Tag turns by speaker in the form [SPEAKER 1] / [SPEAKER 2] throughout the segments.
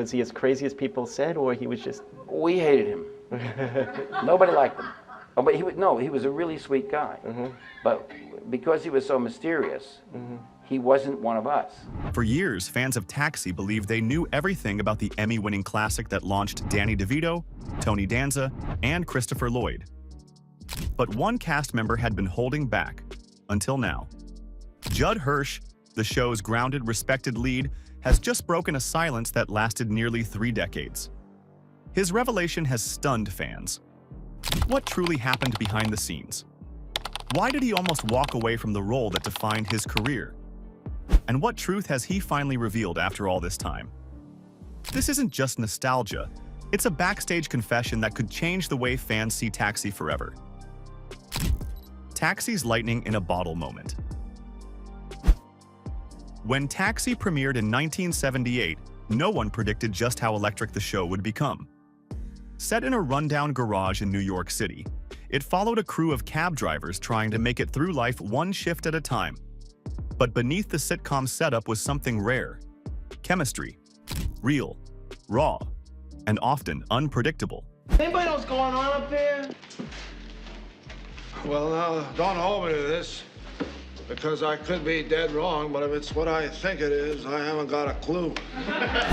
[SPEAKER 1] Was he as crazy as people said, or he was just...
[SPEAKER 2] We hated him. Nobody liked him. Oh, but he was a really sweet guy. But because he was so mysterious, he wasn't one of us.
[SPEAKER 3] For years, fans of Taxi believed they knew everything about the Emmy-winning classic that launched Danny DeVito, Tony Danza, and Christopher Lloyd. But one cast member had been holding back, until now. Judd Hirsch, the show's grounded, respected lead, has just broken a silence that lasted nearly 3 decades. His revelation has stunned fans. What truly happened behind the scenes? Why did he almost walk away from the role that defined his career? And what truth has he finally revealed after all this time? This isn't just nostalgia, it's a backstage confession that could change the way fans see Taxi forever. Taxi's lightning in a bottle moment. When Taxi premiered in 1978, no one predicted just how electric the show would become. Set in a rundown garage in New York City, it followed a crew of cab drivers trying to make it through life one shift at a time. But beneath the sitcom setup was something rare: chemistry. Real, raw, and often unpredictable.
[SPEAKER 4] Anybody know what's going on up there?
[SPEAKER 5] Well, now, don't hold me to this, because I could be dead wrong, but if it's what I think it is, I haven't got a clue.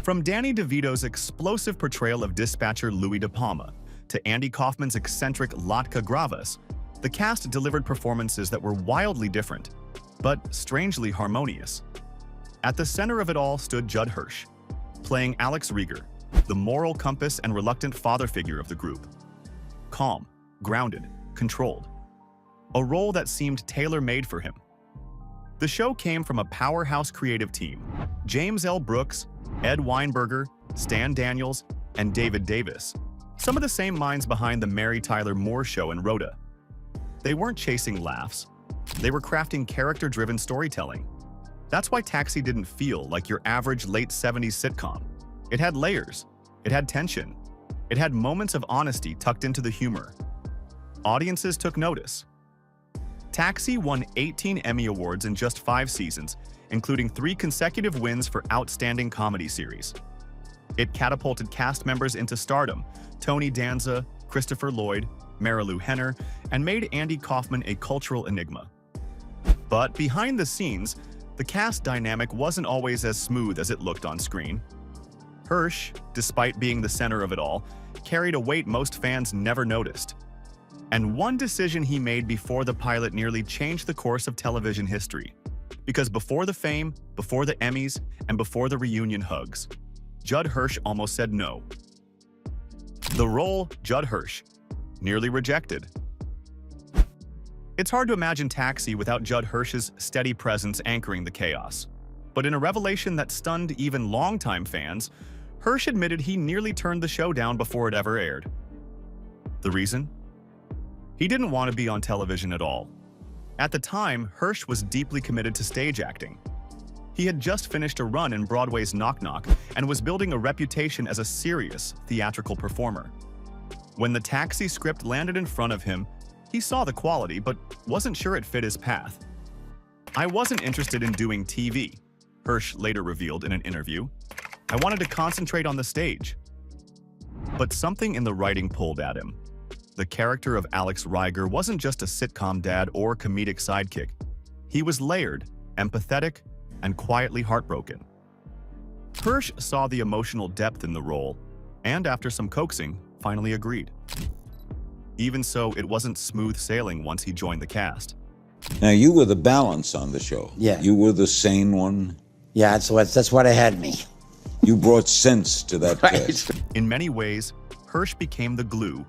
[SPEAKER 3] From Danny DeVito's explosive portrayal of dispatcher Louis De Palma to Andy Kaufman's eccentric Latka Gravas, the cast delivered performances that were wildly different, but strangely harmonious. At the center of it all stood Judd Hirsch, playing Alex Rieger, the moral compass and reluctant father figure of the group. Calm, grounded, controlled. A role that seemed tailor-made for him. The show came from a powerhouse creative team: James L. Brooks, Ed Weinberger, Stan Daniels, and David Davis, some of the same minds behind The Mary Tyler Moore Show and Rhoda. They weren't chasing laughs. They were crafting character-driven storytelling. That's why Taxi didn't feel like your average late 70s sitcom. It had layers. It had tension. It had moments of honesty tucked into the humor. Audiences took notice. Taxi won 18 Emmy Awards in just 5 seasons, including 3 consecutive wins for Outstanding Comedy Series. It catapulted cast members into stardom: Tony Danza, Christopher Lloyd, Marilu Henner, and made Andy Kaufman a cultural enigma. But behind the scenes, the cast dynamic wasn't always as smooth as it looked on screen. Hirsch, despite being the center of it all, carried a weight most fans never noticed. And one decision he made before the pilot nearly changed the course of television history. Because before the fame, before the Emmys, and before the reunion hugs, Judd Hirsch almost said no. The role, Judd Hirsch, nearly rejected. It's hard to imagine Taxi without Judd Hirsch's steady presence anchoring the chaos. But in a revelation that stunned even longtime fans, Hirsch admitted he nearly turned the show down before it ever aired. The reason? He didn't want to be on television at all. At the time, Hirsch was deeply committed to stage acting. He had just finished a run in Broadway's Knock Knock and was building a reputation as a serious theatrical performer. When the Taxi script landed in front of him, he saw the quality but wasn't sure it fit his path. "I wasn't interested in doing TV," Hirsch later revealed in an interview. "I wanted to concentrate on the stage." But something in the writing pulled at him. The character of Alex Rieger wasn't just a sitcom dad or comedic sidekick. He was layered, empathetic, and quietly heartbroken. Hirsch saw the emotional depth in the role, and after some coaxing, finally agreed. Even so, it wasn't smooth sailing once he joined the cast.
[SPEAKER 6] Now, you were the balance on the show.
[SPEAKER 7] Yeah.
[SPEAKER 6] You were the sane one.
[SPEAKER 7] Yeah, that's what I had me.
[SPEAKER 6] You brought sense to that cast.
[SPEAKER 3] In many ways, Hirsch became the glue,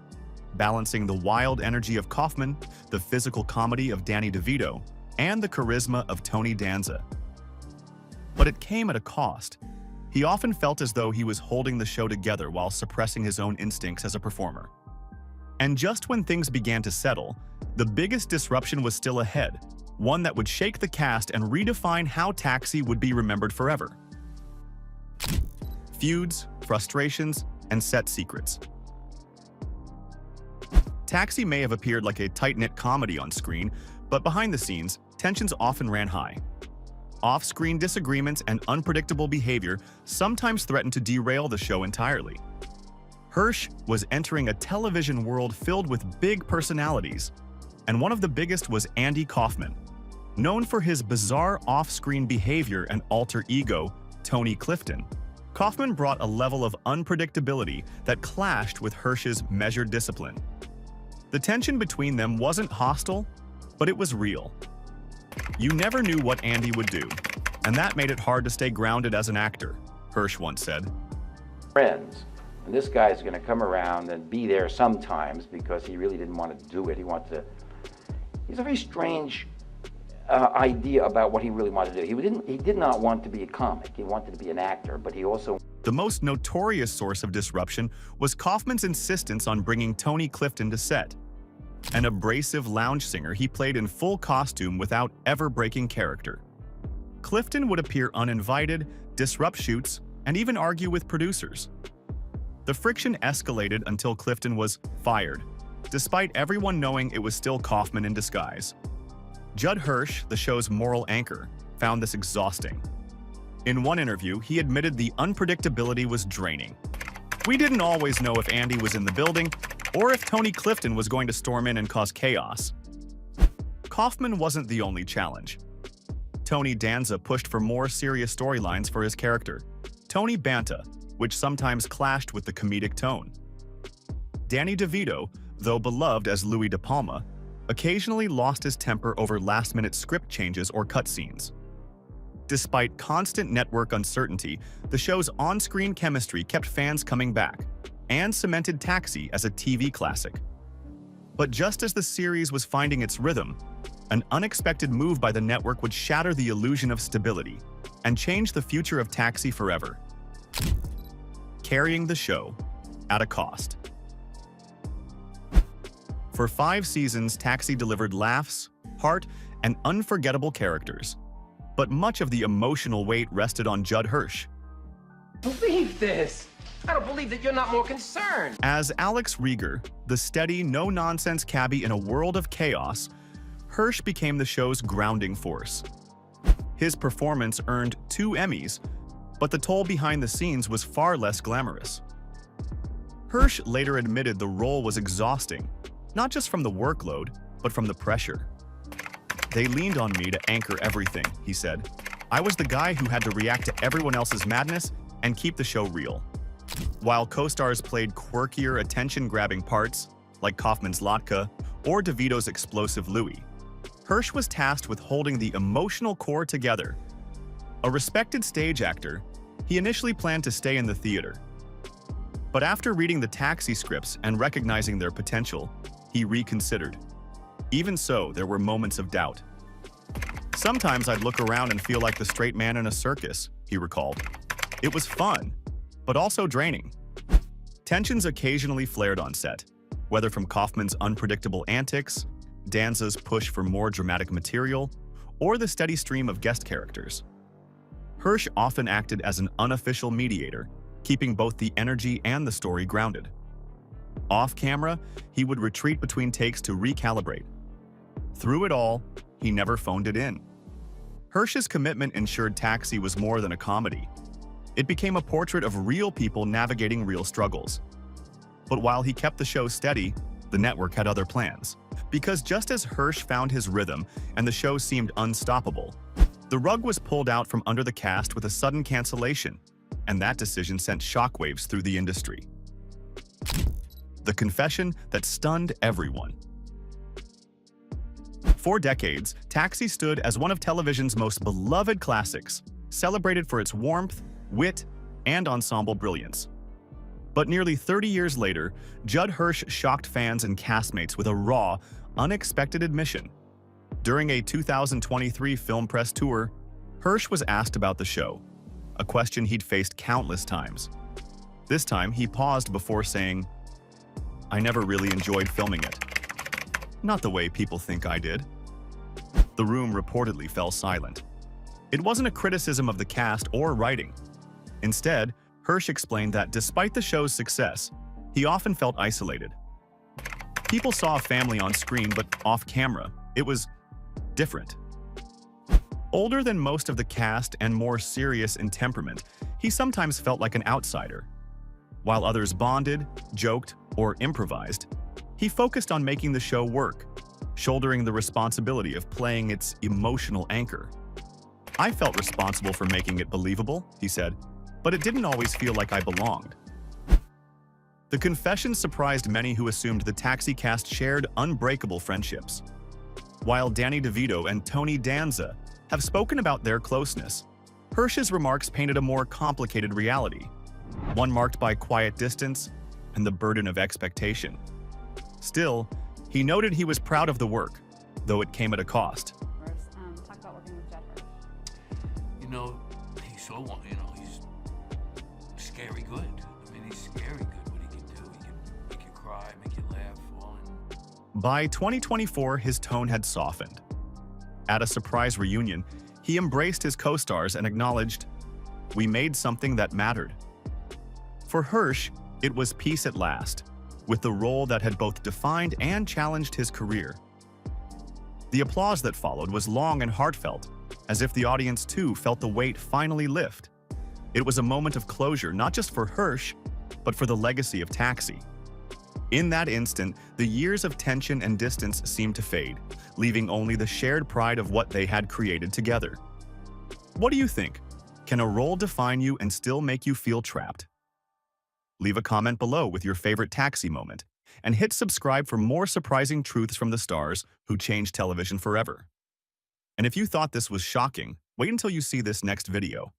[SPEAKER 3] balancing the wild energy of Kaufman, the physical comedy of Danny DeVito, and the charisma of Tony Danza. But it came at a cost. He often felt as though he was holding the show together while suppressing his own instincts as a performer. And just when things began to settle, the biggest disruption was still ahead, one that would shake the cast and redefine how Taxi would be remembered forever. Feuds, frustrations, and set secrets. Taxi may have appeared like a tight-knit comedy on screen, but behind the scenes, tensions often ran high. off-screen disagreements and unpredictable behavior sometimes threatened to derail the show entirely. Hirsch was entering a television world filled with big personalities, and one of the biggest was Andy Kaufman. Known for his bizarre off-screen behavior and alter ego, Tony Clifton, Kaufman brought a level of unpredictability that clashed with Hirsch's measured discipline. The tension between them wasn't hostile, but it was real. You never knew what Andy would do, and that made it hard to stay grounded as an actor, Hirsch once said.
[SPEAKER 2] Friends. And this guy's going to come around and be there sometimes because he really didn't want to do it. He's a very strange idea about what he really wanted to do. He did not want to be a comic. He wanted to be an actor, but he also...
[SPEAKER 3] The most notorious source of disruption was Kaufman's insistence on bringing Tony Clifton to set. An abrasive lounge singer, he played in full costume without ever breaking character. Clifton would appear uninvited, disrupt shoots, and even argue with producers. The friction escalated until Clifton was fired, despite everyone knowing it was still Kaufman in disguise. Judd Hirsch, the show's moral anchor, found this exhausting. In one interview, he admitted the unpredictability was draining. We didn't always know if Andy was in the building or if Tony Clifton was going to storm in and cause chaos. Kaufman wasn't the only challenge. Tony Danza pushed for more serious storylines for his character, Tony Banta, which sometimes clashed with the comedic tone. Danny DeVito, though beloved as Louis De Palma, occasionally lost his temper over last-minute script changes or cutscenes. Despite constant network uncertainty, the show's on-screen chemistry kept fans coming back and cemented Taxi as a TV classic. But just as the series was finding its rhythm, an unexpected move by the network would shatter the illusion of stability and change the future of Taxi forever. Carrying the show at a cost. For 5 seasons, Taxi delivered laughs, heart, and unforgettable characters. But much of the emotional weight rested on Judd Hirsch.
[SPEAKER 4] Believe this. I don't believe that you're not more concerned.
[SPEAKER 3] As Alex Rieger, the steady, no-nonsense cabbie in a world of chaos, Hirsch became the show's grounding force. His performance earned 2 Emmys, but the toll behind the scenes was far less glamorous. Hirsch later admitted the role was exhausting, not just from the workload, but from the pressure. "They leaned on me to anchor everything," he said. "I was the guy who had to react to everyone else's madness and keep the show real." While co-stars played quirkier, attention-grabbing parts, like Kaufman's Latka or DeVito's explosive Louis, Hirsch was tasked with holding the emotional core together. A respected stage actor, he initially planned to stay in the theater. But after reading the Taxi scripts and recognizing their potential, he reconsidered. Even so, there were moments of doubt. "Sometimes I'd look around and feel like the straight man in a circus," he recalled. "It was fun, but also draining." Tensions occasionally flared on set, whether from Kaufman's unpredictable antics, Danza's push for more dramatic material, or the steady stream of guest characters. Hirsch often acted as an unofficial mediator, keeping both the energy and the story grounded. Off-camera, he would retreat between takes to recalibrate. Through it all, he never phoned it in. Hirsch's commitment ensured Taxi was more than a comedy. It became a portrait of real people navigating real struggles. But while he kept the show steady, the network had other plans. Because just as Hirsch found his rhythm and the show seemed unstoppable, the rug was pulled out from under the cast with a sudden cancellation, and that decision sent shockwaves through the industry. The confession that stunned everyone. For decades, Taxi stood as one of television's most beloved classics, celebrated for its warmth, wit, and ensemble brilliance. But nearly 30 years later, Judd Hirsch shocked fans and castmates with a raw, unexpected admission. During a 2023 film press tour, Hirsch was asked about the show, a question he'd faced countless times. This time, he paused before saying, "I never really enjoyed filming it. Not the way people think I did." The room reportedly fell silent. It wasn't a criticism of the cast or writing. Instead, Hirsch explained that despite the show's success, he often felt isolated. People saw a family on screen, but off camera, it was different. Older than most of the cast and more serious in temperament, he sometimes felt like an outsider. While others bonded, joked, or improvised, he focused on making the show work, shouldering the responsibility of playing its emotional anchor. "I felt responsible for making it believable," he said, "but it didn't always feel like I belonged." The confession surprised many who assumed the Taxi cast shared unbreakable friendships. While Danny DeVito and Tony Danza have spoken about their closeness, Hirsch's remarks painted a more complicated reality, one marked by quiet distance and the burden of expectation. Still, he noted he was proud of the work, though it came at a cost.
[SPEAKER 8] Talk about working with Judd Hirsch.
[SPEAKER 9] You know, he's scary good. I mean, he's scary good. What he can do, he can make you cry, make you laugh, all in.
[SPEAKER 3] By 2024, his tone had softened. At a surprise reunion, he embraced his co-stars and acknowledged, "We made something that mattered." For Hirsch, it was peace at last, with the role that had both defined and challenged his career. The applause that followed was long and heartfelt, as if the audience too felt the weight finally lift. It was a moment of closure not just for Hirsch, but for the legacy of Taxi. In that instant, the years of tension and distance seemed to fade, leaving only the shared pride of what they had created together. What do you think? Can a role define you and still make you feel trapped? Leave a comment below with your favorite Taxi moment, and hit subscribe for more surprising truths from the stars who changed television forever. And if you thought this was shocking, wait until you see this next video.